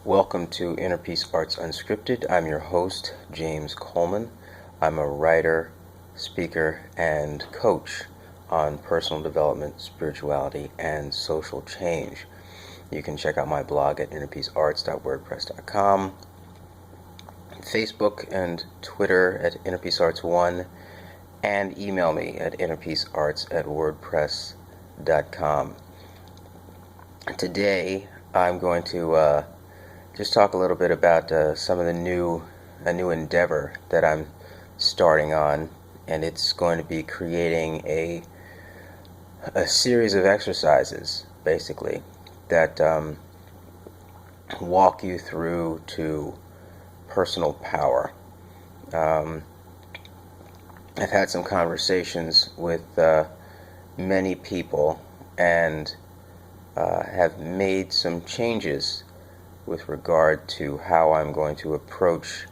Welcome to Inner Peace Arts Unscripted. I'm your host, James Coleman. I'm a writer, speaker, and coach on personal development, spirituality, and social change. You can check out my blog at innerpeacearts.wordpress.com, Facebook and Twitter at InnerPeaceArts1, and email me at innerpeacearts@wordpress.com. Today, I'm going to just talk a little bit about some of a new endeavor that I'm starting on, and it's going to be creating a series of exercises, basically, that walk you through to personal power. I've had some conversations with many people and have made some changes with regard to how I'm going to approach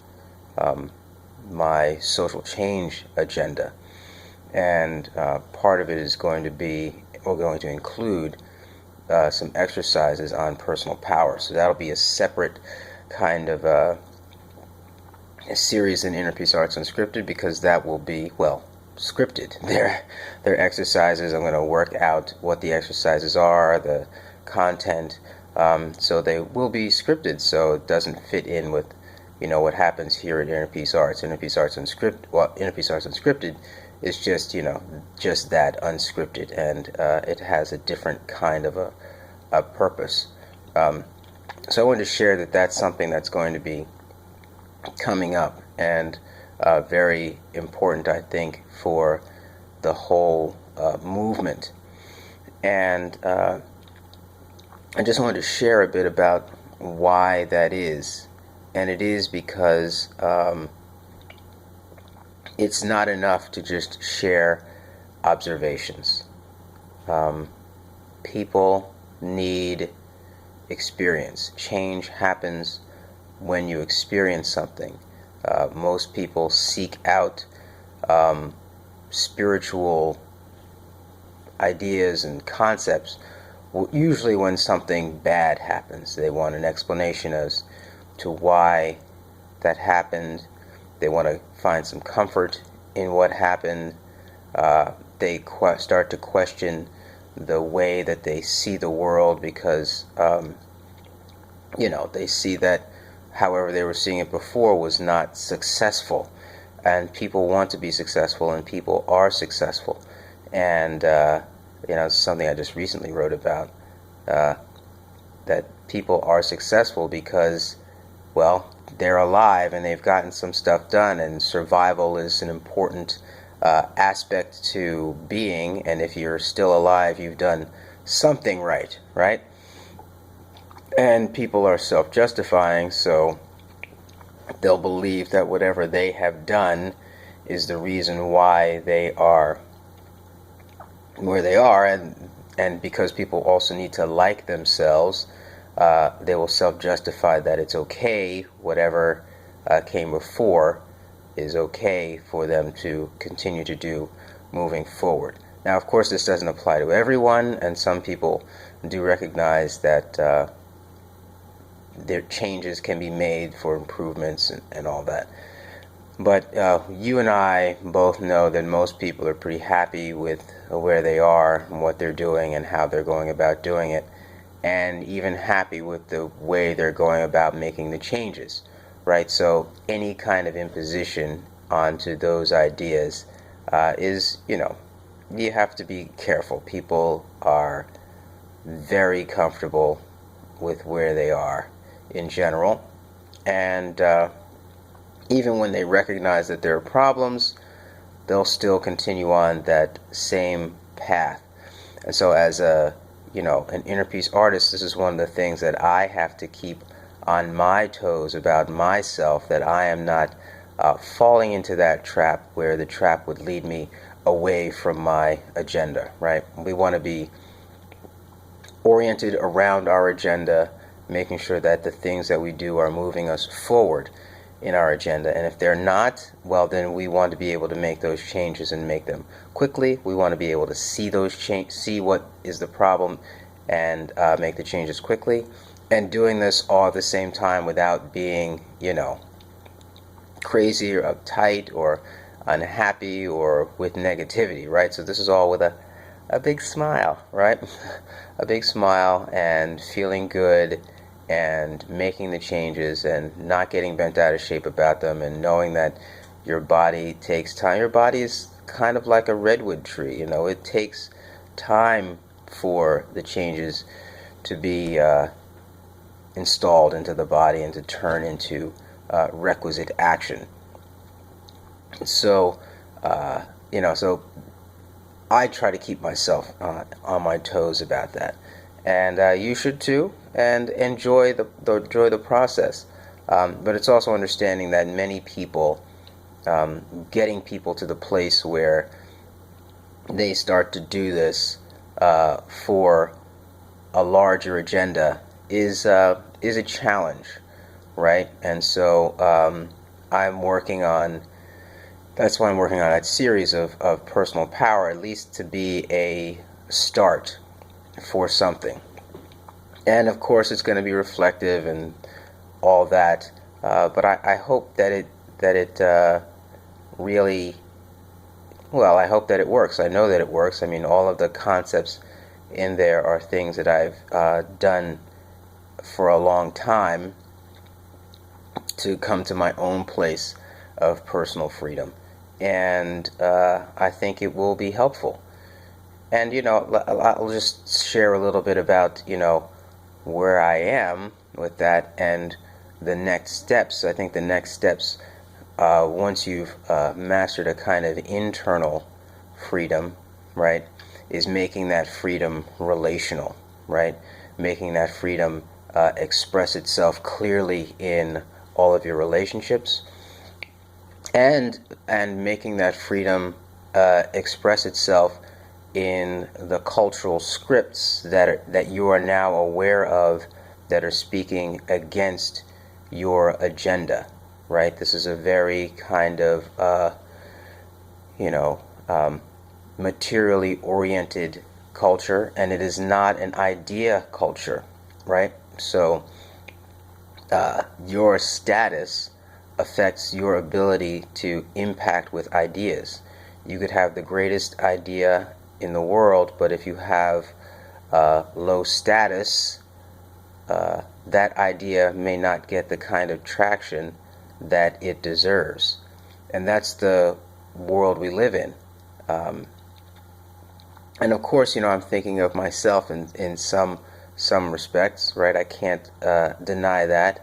my social change agenda. And part of it is going to include some exercises on personal power. So that'll be a separate kind of a series in Inner Peace Arts Unscripted, because that will be, scripted. They're exercises. I'm going to work out what the exercises are, the content, so they will be scripted, so it doesn't fit in with, what happens here at Inner Peace Arts. Inner Peace Arts Unscripted is just, just that, unscripted, and it has a different kind of a purpose. So I wanted to share that that's something that's going to be coming up, and very important, I think, for the whole movement. And I just wanted to share a bit about why that is. And it is because it's not enough to just share observations. People need experience. Change happens when you experience something. Most people seek out spiritual ideas and concepts usually when something bad happens. They want an explanation as to why that happened. They want to find some comfort in what happened. They start to question the way that they see the world, because they see that however they were seeing it before was not successful, and people want to be successful, and people are successful. And it's something I just recently wrote about, that people are successful because, they're alive and they've gotten some stuff done, and survival is an important aspect to being, and if you're still alive, you've done something right? And people are self-justifying, so they'll believe that whatever they have done is the reason why they are where they are, and because people also need to like themselves, they will self-justify that it's okay, whatever came before is okay for them to continue to do moving forward. Now, of course, this doesn't apply to everyone, and some people do recognize that their changes can be made for improvements and all that. But you and I both know that most people are pretty happy with where they are and what they're doing and how they're going about doing it, and even happy with the way they're going about making the changes, right? So any kind of imposition onto those ideas is, you have to be careful. People are very comfortable with where they are in general, and even when they recognize that there are problems, they'll still continue on that same path. And so as an inner peace artist, this is one of the things that I have to keep on my toes about myself, that I am not falling into that trap where the trap would lead me away from my agenda, right? We want to be oriented around our agenda, making sure that the things that we do are moving us forward in our agenda. And if they're not, then we want to be able to make those changes and make them quickly. We want to be able to see those see what is the problem and make the changes quickly. and doing this all at the same time without being, crazy or uptight or unhappy or with negativity, right? So this is all with a big smile, right? A big smile and feeling good and making the changes and not getting bent out of shape about them, and knowing that your body takes time. Your body is kind of like a redwood tree, it takes time for the changes to be installed into the body and to turn into requisite action. So, so I try to keep myself on my toes about that, and you should too, and enjoy the process. But it's also understanding that many people, getting people to the place where they start to do this for a larger agenda is a challenge, right? And so that's why I'm working on that series of personal power, at least to be a start for something. And of course it's going to be reflective and all that, but I hope that it really, well, I hope that it works. I know that it works. I mean, all of the concepts in there are things that I've done for a long time to come to my own place of personal freedom, and I think it will be helpful. And I'll just share a little bit about where I am with that and the next steps. I think the next steps, once you've mastered a kind of internal freedom, right, is making that freedom relational, right? Making that freedom express itself clearly in all of your relationships, and making that freedom express itself in the cultural scripts that you are now aware of that are speaking against your agenda, right? This is a very kind of materially oriented culture, and it is not an idea culture, right? So your status affects your ability to impact with ideas. You could have the greatest idea in the world, but if you have low status, that idea may not get the kind of traction that it deserves. And that's the world we live in. And of course, I'm thinking of myself in some respects, right? I can't deny that.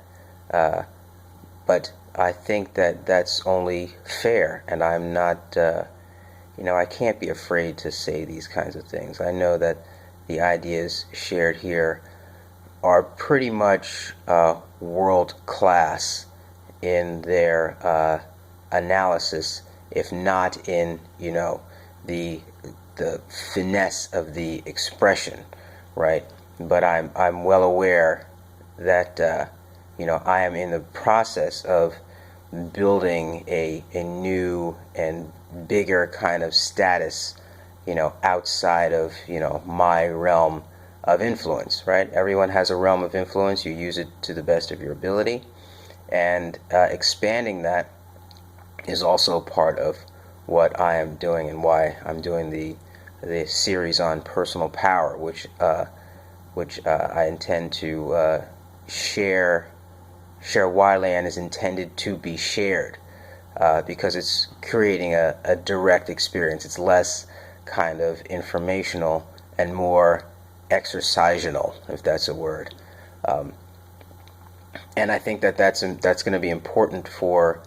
But I think that that's only fair, and I'm not, I can't be afraid to say these kinds of things. I know that the ideas shared here are pretty much world class in their analysis, if not in, the finesse of the expression, right? But I'm well aware that I am in the process of building a new and bigger kind of status, outside of my realm of influence, right? Everyone has a realm of influence. You use it to the best of your ability, and expanding that is also part of what I am doing and why I'm doing the series on personal power, which I intend to share widely and is intended to be shared, because it's creating a direct experience. It's less kind of informational and more exercisational, if that's a word. And I think that's going to be important for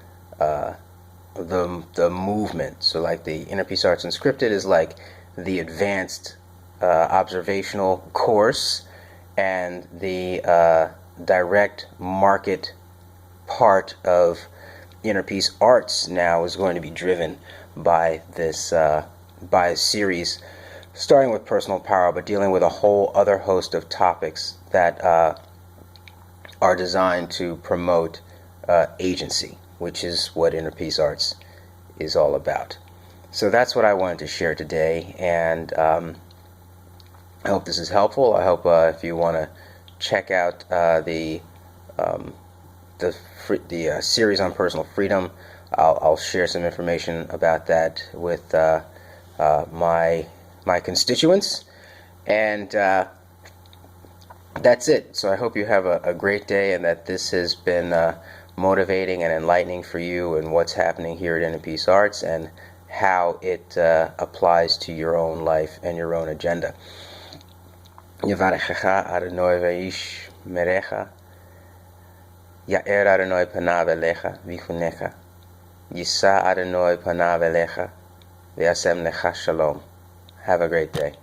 the movement. So like the Inner Peace Arts Unscripted is like the advanced observational course, and the direct market part of Inner Peace Arts now is going to be driven by this by a series starting with personal power, but dealing with a whole other host of topics that are designed to promote agency, which is what Inner Peace Arts is all about. So that's what I wanted to share today, and I hope this is helpful. I hope if you want to check out the series on personal freedom. I'll share some information about that with my constituents, and that's it. So I hope you have a great day, and that this has been motivating and enlightening for you and what's happening here at Inner Peace Arts and how it applies to your own life and your own agenda. Yevarechecha Adonai veish merecha, Ya'er Adonai panav elecha vichunecha, Yisa Adonai panav elecha, V'yasem lecha shalom. Have a great day.